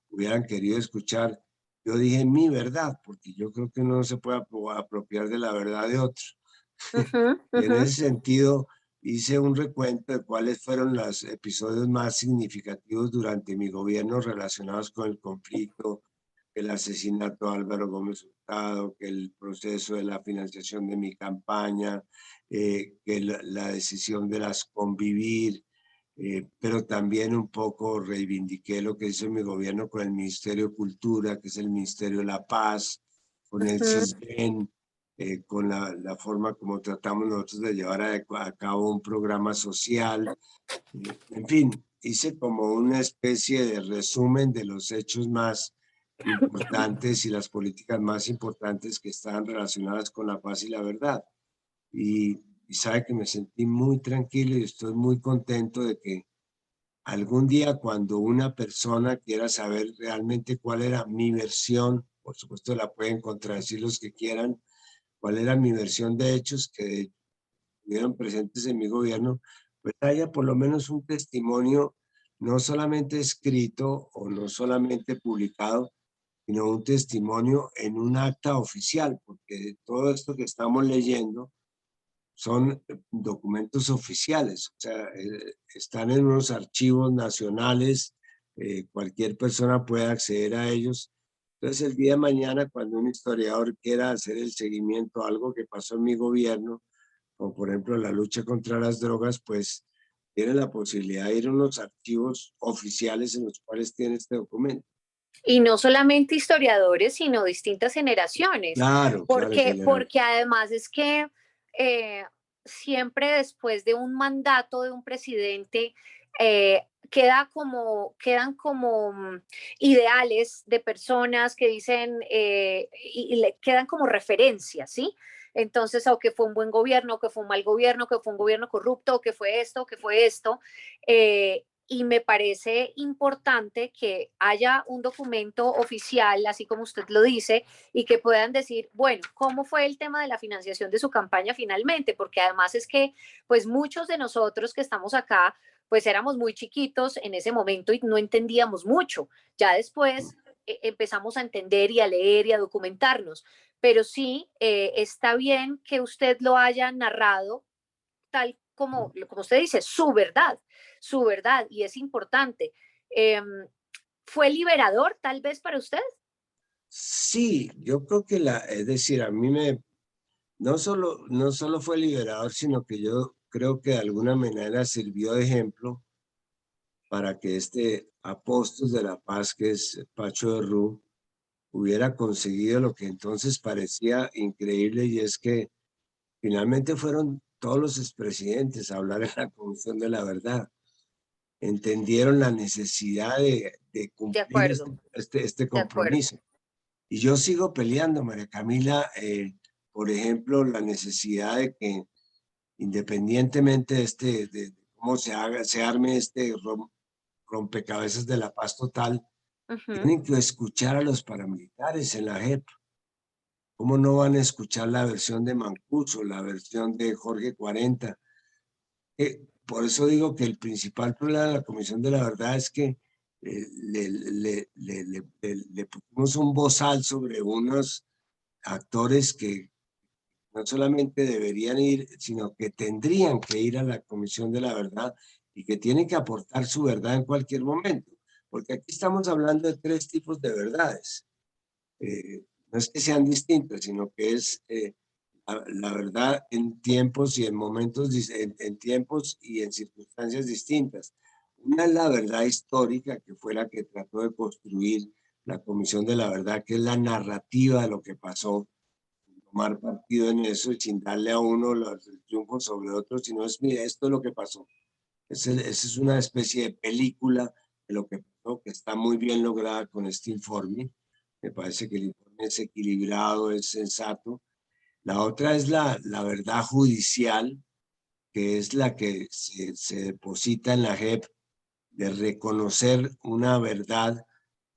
hubieran querido escuchar. Yo dije mi verdad, porque yo creo que uno no se puede apropiar de la verdad de otro. Ujú, Y en ujú. ese sentido, hice un recuento de cuáles fueron los episodios más significativos durante mi gobierno relacionados con el conflicto, el asesinato de Álvaro Gómez Hurtado, que el proceso de la financiación de mi campaña, que la decisión de las convivir, pero también un poco reivindiqué lo que hizo mi gobierno con el Ministerio de Cultura, que es el Ministerio de la Paz, con el Ujú. CISBEN, con la forma como tratamos nosotros de llevar a cabo un programa social. En fin, hice como una especie de resumen de los hechos más importantes y las políticas más importantes que estaban relacionadas con la paz y la verdad. Y sabe que me sentí muy tranquilo y estoy muy contento de que algún día cuando una persona quiera saber realmente cuál era mi versión, por supuesto la pueden contradecir los que quieran, cuál era mi versión de hechos que estuvieron presentes en mi gobierno, pues haya por lo menos un testimonio no solamente escrito o no solamente publicado, sino un testimonio en un acta oficial, porque todo esto que estamos leyendo son documentos oficiales, o sea, están en unos archivos nacionales, cualquier persona puede acceder a ellos. Entonces, el día de mañana, cuando un historiador quiera hacer el seguimiento a algo que pasó en mi gobierno, como por ejemplo la lucha contra las drogas, pues tiene la posibilidad de ir a unos archivos oficiales en los cuales tiene este documento. Y no solamente historiadores, sino distintas generaciones, Claro, claro, en general. porque además es que eh, siempre después de un mandato de un presidente quedan como ideales de personas que dicen y le quedan como referencias, ¿sí? Entonces, o que fue un buen gobierno, o que fue un mal gobierno, que fue un gobierno corrupto, o que fue esto, o que fue esto. Y me parece importante que haya un documento oficial, así como usted lo dice, y que puedan decir, bueno, ¿cómo fue el tema de la financiación de su campaña finalmente? Porque además es que, pues muchos de nosotros que estamos acá, pues éramos muy chiquitos en ese momento y no entendíamos mucho. Ya después empezamos a entender y a leer y a documentarnos, pero sí está bien que usted lo haya narrado tal como usted dice, su verdad, y es importante. Eh, ¿Fue liberador tal vez para usted? Sí, yo creo que es decir, a mí no solo fue liberador, sino que yo creo que de alguna manera sirvió de ejemplo para que este apóstol de la paz, que es Pacho de Rú, hubiera conseguido lo que entonces parecía increíble, y es que finalmente fueron todos los expresidentes a hablar en la Comisión de la Verdad. Entendieron la necesidad de De cumplir acuerdo, este de acuerdo. compromiso. Y yo sigo peleando, María Camila, por ejemplo, la necesidad de que independientemente de cómo se arme este rompecabezas de la paz total, Ujú. tienen que escuchar a los paramilitares en la JEP. ¿Cómo no van a escuchar la versión de Mancuso, la versión de Jorge 40? Por eso digo que el principal problema de la Comisión de la Verdad es que le pusimos un bozal sobre unos actores que no solamente deberían ir, sino que tendrían que ir a la Comisión de la Verdad y que tienen que aportar su verdad en cualquier momento. Porque aquí estamos hablando de tres tipos de verdades. No es que sean distintas, sino que es la verdad en tiempos y en momentos, en tiempos y en circunstancias distintas. Una es la verdad histórica, que fue la que trató de construir la Comisión de la Verdad, que es la narrativa de lo que pasó, tomar partido en eso y sin darle a uno el triunfo sobre otro, sino es, mira, esto es lo que pasó. Esa es una especie de película de lo que pasó, que está muy bien lograda con este informe. Me parece que el informe es equilibrado, es sensato. La otra es la verdad judicial, que es la que se deposita en la JEP, de reconocer una verdad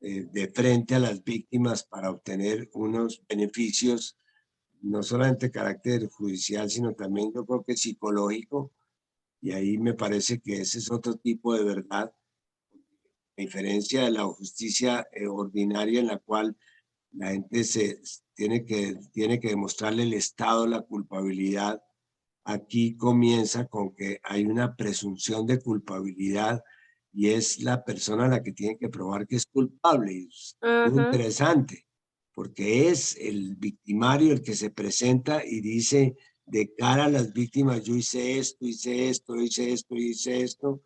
de frente a las víctimas para obtener unos beneficios, no solamente de carácter judicial, sino también yo creo que psicológico, y ahí me parece que ese es otro tipo de verdad, a diferencia de la justicia ordinaria en la cual la gente tiene que demostrarle al Estado la culpabilidad. Aquí comienza con que hay una presunción de culpabilidad y es la persona la que tiene que probar que es culpable. Y es muy Ujú. interesante, porque es el victimario el que se presenta y dice de cara a las víctimas, yo hice esto, hice esto, hice esto, hice esto,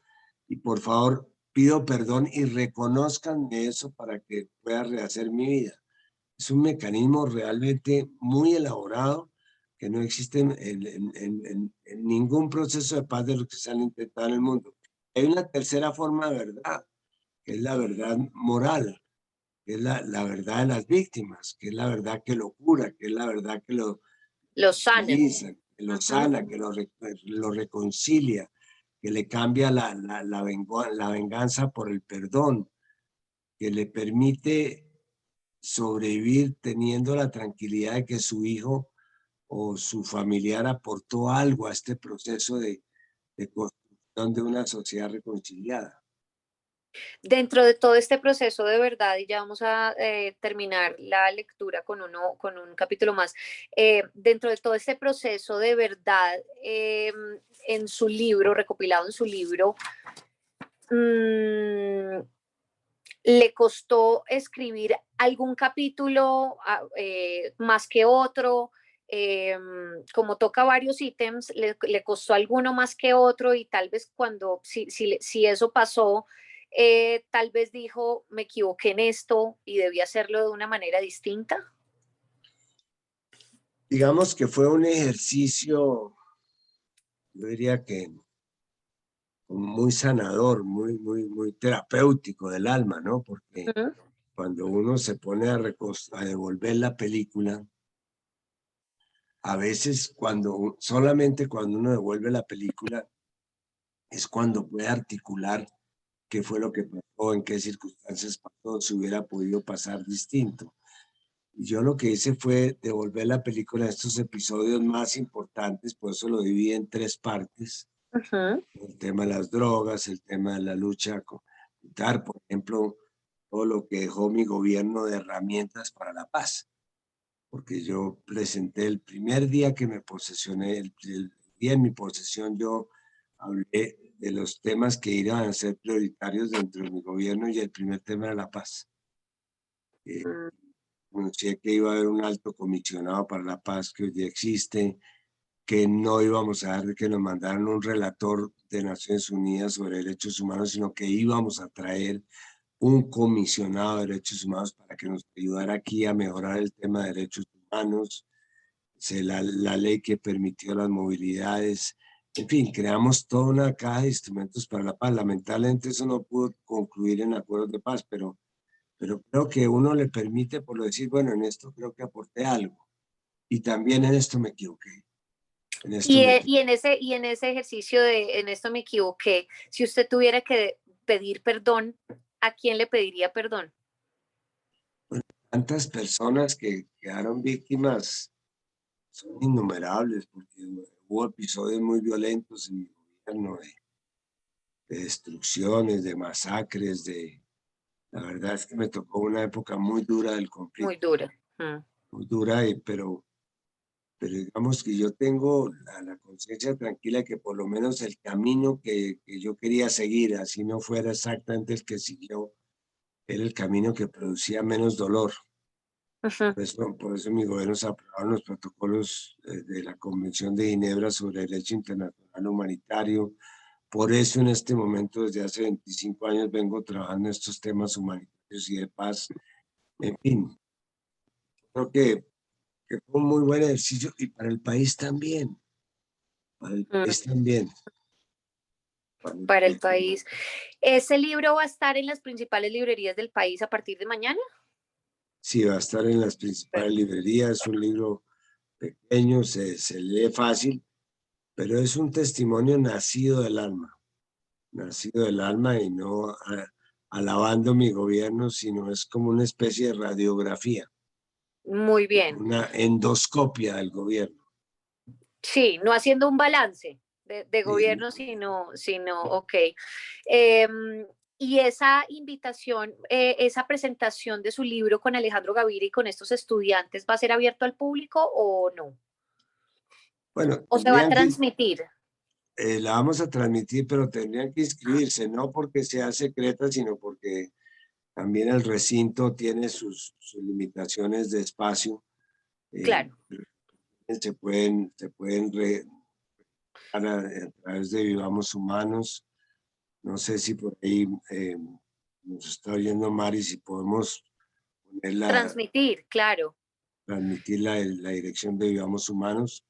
y por favor pido perdón y reconozcan eso para que pueda rehacer mi vida. Es un mecanismo realmente muy elaborado que no existe en ningún proceso de paz de los que se han intentado en el mundo. Hay una tercera forma de verdad, que es la verdad moral, que es la verdad de las víctimas, que es la verdad que lo cura, que es la verdad que lo Lo sana. utiliza, que lo Ujú. sana, que lo reconcilia, que le cambia la venganza por el perdón, que le permite sobrevivir teniendo la tranquilidad de que su hijo o su familiar aportó algo a este proceso de construcción de una sociedad reconciliada. Dentro de todo este proceso de verdad, y ya vamos a terminar la lectura con un capítulo más, dentro de todo este proceso de verdad, en su libro, recopilado en su libro, mmm, ¿le costó escribir algún capítulo más que otro? Como toca varios ítems, le costó alguno más que otro y tal vez si eso pasó, tal vez dijo, me equivoqué en esto y debí hacerlo de una manera distinta. Digamos que fue un ejercicio, yo diría que muy sanador, muy terapéutico del alma, ¿no? Porque Ujú. cuando uno se pone a devolver la película, a veces solamente cuando uno devuelve la película es cuando puede articular qué fue lo que pasó, en qué circunstancias pasó, si hubiera podido pasar distinto. Y yo lo que hice fue devolver la película a estos episodios más importantes, por eso lo dividí en tres partes: Ujú. el tema de las drogas, el tema de la lucha contra, por ejemplo, todo lo que dejó mi gobierno de herramientas para la paz, porque yo presenté el primer día que me posesioné, el día de mi posesión, yo hablé de los temas que iban a ser prioritarios dentro de mi gobierno y el primer tema era la paz. Mm. Anuncié que iba a haber un alto comisionado para la paz que hoy día existe, que no íbamos a dejar de que nos mandaran un relator de Naciones Unidas sobre derechos humanos, sino que íbamos a traer un comisionado de derechos humanos para que nos ayudara aquí a mejorar el tema de derechos humanos, la ley que permitió las movilidades, en fin, creamos toda una caja de instrumentos para la paz. Lamentablemente eso no pudo concluir en acuerdos de paz, pero creo que uno le permite por lo decir, bueno, en esto creo que aporté algo y también en esto me equivoqué. En esto me equivoqué. Y en ese ejercicio de en esto me equivoqué, si usted tuviera que pedir perdón, ¿a quién le pediría perdón? Tantas personas que quedaron víctimas son innumerables, porque hubo episodios muy violentos en mi gobierno de destrucciones, de masacres, la verdad es que me tocó una época muy dura del Muy conflicto, dura. Mm. muy dura, pero digamos que yo tengo la conciencia tranquila que por lo menos el camino que yo quería seguir, así no fuera exactamente el que siguió, era el camino que producía menos dolor. Ujú. Por eso mi gobierno se aprobaron los protocolos de la Convención de Ginebra sobre Derecho Internacional Humanitario. Por eso en este momento, desde hace 25 años, vengo trabajando en estos temas humanitarios y de paz. En fin, creo que fue un muy buen ejercicio y para el país también, para el Mm. país también. Para el Para el país. país. ¿Ese libro va a estar en las principales librerías del país a partir de mañana? Sí, va a estar en las principales librerías, es un libro pequeño, se lee fácil, pero es un testimonio nacido del alma y no alabando mi gobierno, sino es como una especie de radiografía, Muy bien. una endoscopia del gobierno. Sí, no haciendo un balance de Sí, gobierno, ok. Eh, y esa invitación, esa presentación de su libro con Alejandro Gaviria y con estos estudiantes, ¿va a ser abierto al público o no? bueno, ¿O se va a tendrían que, transmitir? la vamos a transmitir, pero tendrían que inscribirse, no porque sea secreta, sino porque también el recinto tiene sus limitaciones de espacio. eh, Claro. se pueden a través de Vivamos Humanos. No sé si por ahí nos está oyendo Mari, si podemos Transmitir, claro. transmitir la dirección de Vivamos Humanos.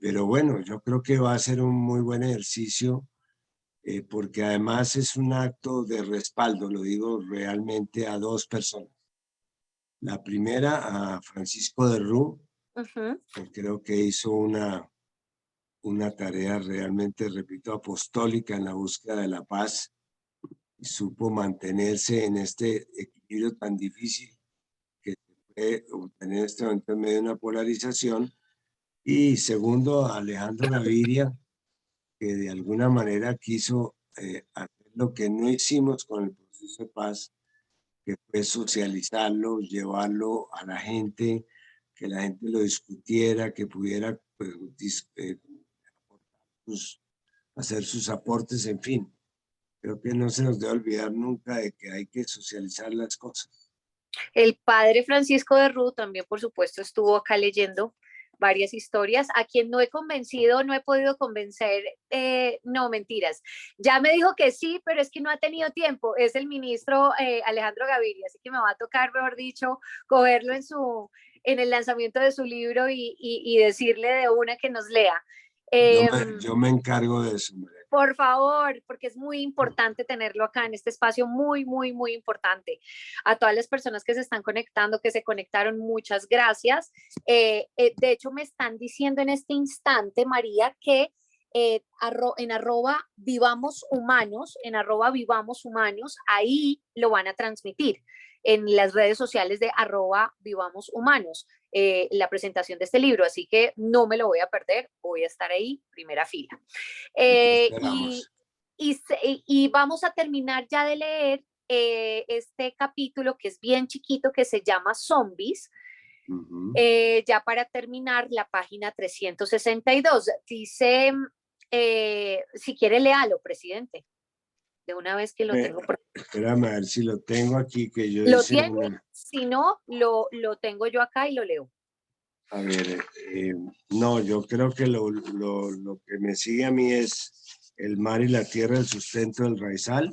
Pero bueno, yo creo que va a ser un muy buen ejercicio porque además es un acto de respaldo, lo digo realmente a dos personas. La primera, a Francisco de Rú, Ujú. que creo que hizo una tarea realmente, repito, apostólica en la búsqueda de la paz y supo mantenerse en este equilibrio tan difícil que se puede obtener en este momento en medio de una polarización. Y segundo, a Alejandro Gaviria, que de alguna manera quiso hacer lo que no hicimos con el proceso de paz, que fue socializarlo, llevarlo a la gente, que la gente lo discutiera, que pudiera pues, sus- hacer sus aportes, en fin. Creo que no se nos debe olvidar nunca de que hay que socializar las cosas. El padre Francisco de Rú también, por supuesto, estuvo acá leyendo varias historias, a quien no he convencido, no he podido convencer, no, mentiras. Ya me dijo que sí, pero es que no ha tenido tiempo. Es el ministro Alejandro Gaviria, así que me va a tocar, mejor dicho, cogerlo en el lanzamiento de su libro y decirle de una que nos lea. Yo Eh, me, yo me encargo de eso, María. por favor, porque es muy importante tenerlo acá en este espacio, muy, muy, muy importante. A todas las personas que se están conectando, que se conectaron, muchas gracias. De hecho, me están diciendo en este instante, María, que en arroba vivamos humanos, ahí lo van a transmitir en las redes sociales de arroba vivamos humanos, la presentación de este libro, así que no me lo voy a perder, voy a estar ahí, primera fila. Aquí Eh, y, esperamos. y vamos a terminar ya de leer este capítulo que es bien chiquito, que se llama Zombies. Ujú. Ya para terminar, la página 362 dice, si quiere léalo, presidente, de una vez que lo Eh, tengo. Espérame a ver si lo tengo aquí, que yo ¿Lo hice tiene? una. Si no, lo tengo yo acá y lo leo. A ver, no, yo creo que lo que me sigue a mí es el mar y la tierra, el sustento del raizal.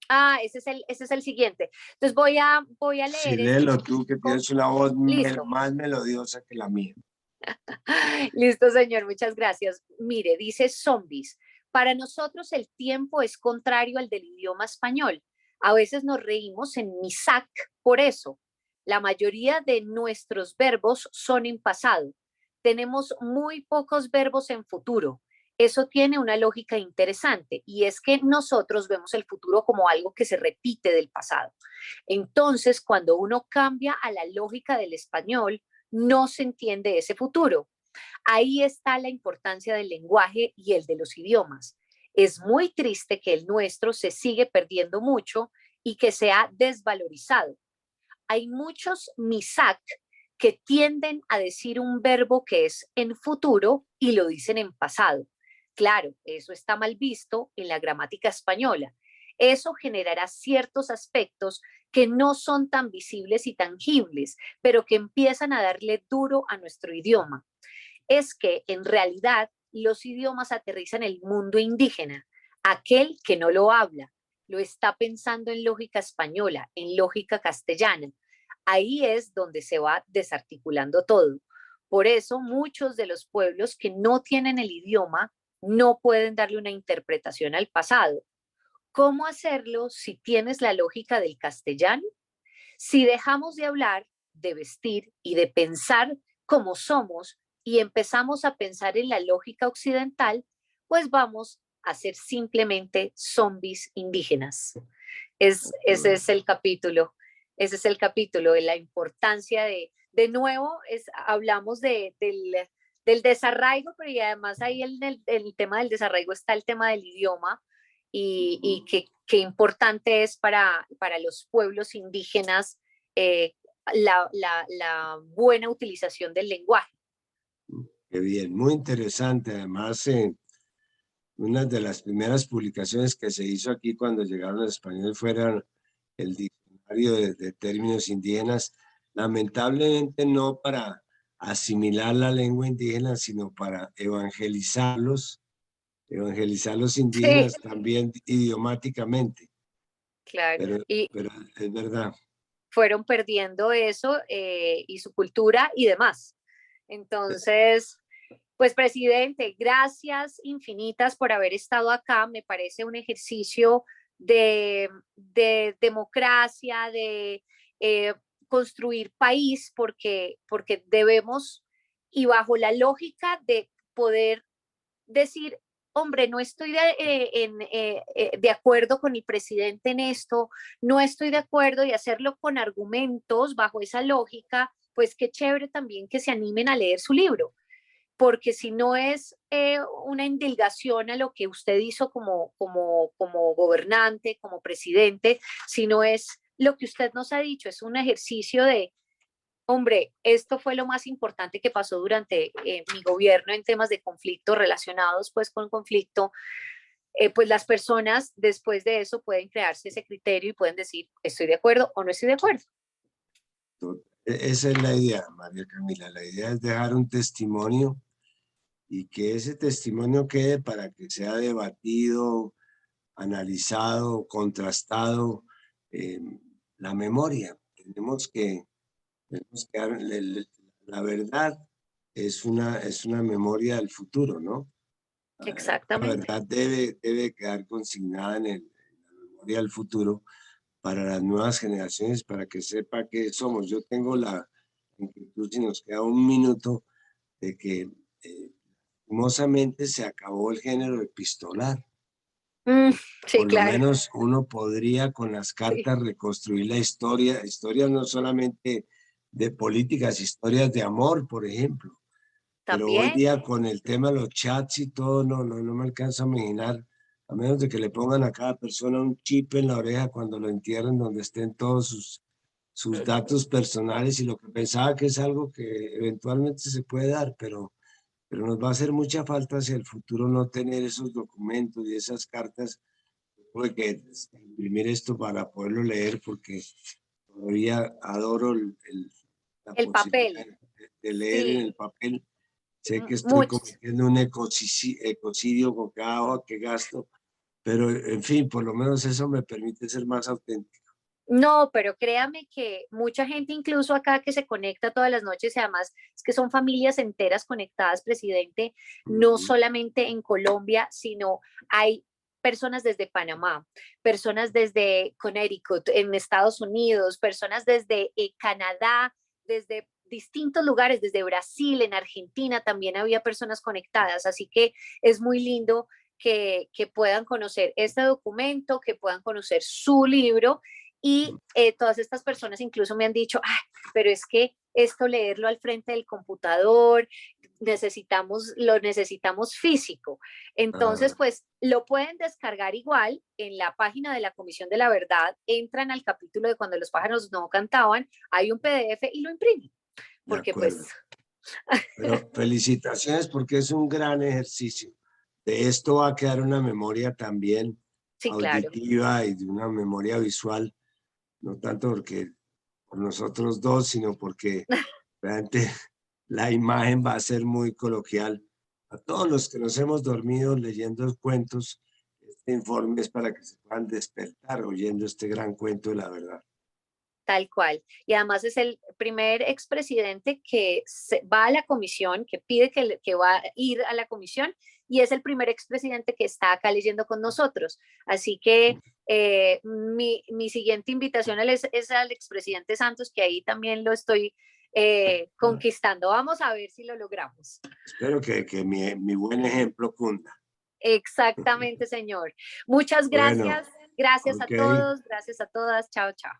Ah, ese es el siguiente. Entonces voy a Sí, leer este léelo tú, que chico. tienes una voz Listo. más melodiosa que la mía. Listo, señor, muchas gracias. Mire, dice zombies. Para nosotros el tiempo es contrario al del idioma español. A veces nos reímos en Misak por eso. La mayoría de nuestros verbos son en pasado. Tenemos muy pocos verbos en futuro. Eso tiene una lógica interesante y es que nosotros vemos el futuro como algo que se repite del pasado. Entonces, cuando uno cambia a la lógica del español, no se entiende ese futuro. Ahí está la importancia del lenguaje y el de los idiomas. Es muy triste que el nuestro se sigue perdiendo mucho y que se ha desvalorizado. Hay muchos misak que tienden a decir un verbo que es en futuro y lo dicen en pasado. Claro, eso está mal visto en la gramática española. Eso generará ciertos aspectos que no son tan visibles y tangibles, pero que empiezan a darle duro a nuestro idioma. Es que en realidad los idiomas aterrizan en el mundo indígena, aquel que no lo habla, lo está pensando en lógica española, en lógica castellana. Ahí es donde se va desarticulando todo. Por eso muchos de los pueblos que no tienen el idioma no pueden darle una interpretación al pasado. ¿Cómo hacerlo si tienes la lógica del castellano? Si dejamos de hablar, de vestir y de pensar como somos y empezamos a pensar en la lógica occidental, pues vamos a ser simplemente zombies indígenas. Ese es el capítulo. Ese es el capítulo de la importancia de nuevo, hablamos del desarraigo, pero y además ahí en el tema del desarraigo está el tema del idioma y qué importante es para los pueblos indígenas la buena utilización del lenguaje. Qué bien, muy interesante. Además, una de las primeras publicaciones que se hizo aquí cuando llegaron los españoles fueron el diccionario de términos indígenas, lamentablemente no para asimilar la lengua indígena, sino para evangelizar los Sí, indígenas también idiomáticamente. claro. Pero, Y pero es verdad. fueron perdiendo eso y su cultura y demás. Entonces, pues presidente, gracias infinitas por haber estado acá. Me parece un ejercicio de democracia, de construir país, porque debemos, y bajo la lógica de poder decir, hombre, no estoy de acuerdo con el presidente en esto, no estoy de acuerdo y hacerlo con argumentos bajo esa lógica, pues qué chévere también que se animen a leer su libro, porque si no es una indilgación a lo que usted hizo como gobernante, como presidente, sino es lo que usted nos ha dicho, es un ejercicio de, hombre, esto fue lo más importante que pasó durante mi gobierno en temas de conflicto relacionados pues con conflicto, pues las personas después de eso pueden crearse ese criterio y pueden decir, estoy de acuerdo o no estoy de acuerdo. Esa es la idea, María Camila. La idea es dejar un testimonio y que ese testimonio quede para que sea debatido, analizado, contrastado. eh, la memoria. Tenemos que la verdad es una memoria del futuro, ¿no? La Exactamente. verdad debe quedar consignada en la memoria del futuro para las nuevas generaciones, para que sepa que somos. Yo tengo la inquietud, si nos queda un minuto, de que hermosamente se acabó el género epistolar. Mm, sí, Por lo claro. menos uno podría con las Sí, cartas reconstruir la historia, historias no solamente de políticas, historias de amor, por ejemplo. Pero hoy también. día con el tema de los chats y todo, no me alcanzo a imaginar, a menos de que le pongan a cada persona un chip en la oreja cuando lo entierren, donde estén todos sus datos personales y lo que pensaba que es algo que eventualmente se puede dar, pero nos va a hacer mucha falta hacia el futuro no tener esos documentos y esas cartas. Tuve que imprimir esto para poderlo leer porque todavía adoro la El posibilidad papel, de leer en sí, el papel. Sé que estoy mucho. cometiendo un ecocidio con cada hoja que gasto, pero en fin, por lo menos eso me permite ser más auténtico. No, pero créame que mucha gente, incluso acá que se conecta todas las noches, y además es que son familias enteras conectadas, presidente, no Ujú. solamente en Colombia, sino hay personas desde Panamá, personas desde Connecticut, en Estados Unidos, personas desde Canadá, desde distintos lugares, desde Brasil, en Argentina también había personas conectadas, así que es muy lindo que puedan conocer este documento, que puedan conocer su libro y todas estas personas incluso me han dicho, ah, pero es que esto leerlo al frente del computador, lo necesitamos físico. Entonces, Ah, pues lo pueden descargar igual en la página de la Comisión de la Verdad, entran al capítulo de cuando los pájaros no cantaban, hay un PDF y lo imprimen, de porque pues acuerdo. Pero felicitaciones porque es un gran ejercicio. De esto va a quedar una memoria también sí, claro. auditiva y de una memoria visual, no tanto porque por nosotros dos, sino porque realmente la imagen va a ser muy coloquial. A todos los que nos hemos dormido leyendo cuentos, este informe es para que se puedan despertar oyendo este gran cuento de la verdad. Tal cual. Y además es el primer expresidente que va a la comisión, que pide que va a ir a la comisión, y es el primer expresidente que está acá leyendo con nosotros. Así que mi siguiente invitación es al expresidente Santos, que ahí también lo estoy conquistando. Vamos a ver si lo logramos. Espero que mi buen ejemplo cunda. Exactamente, señor. Muchas Bueno, gracias. Gracias a ok. todos, gracias a todas. Chao, chao.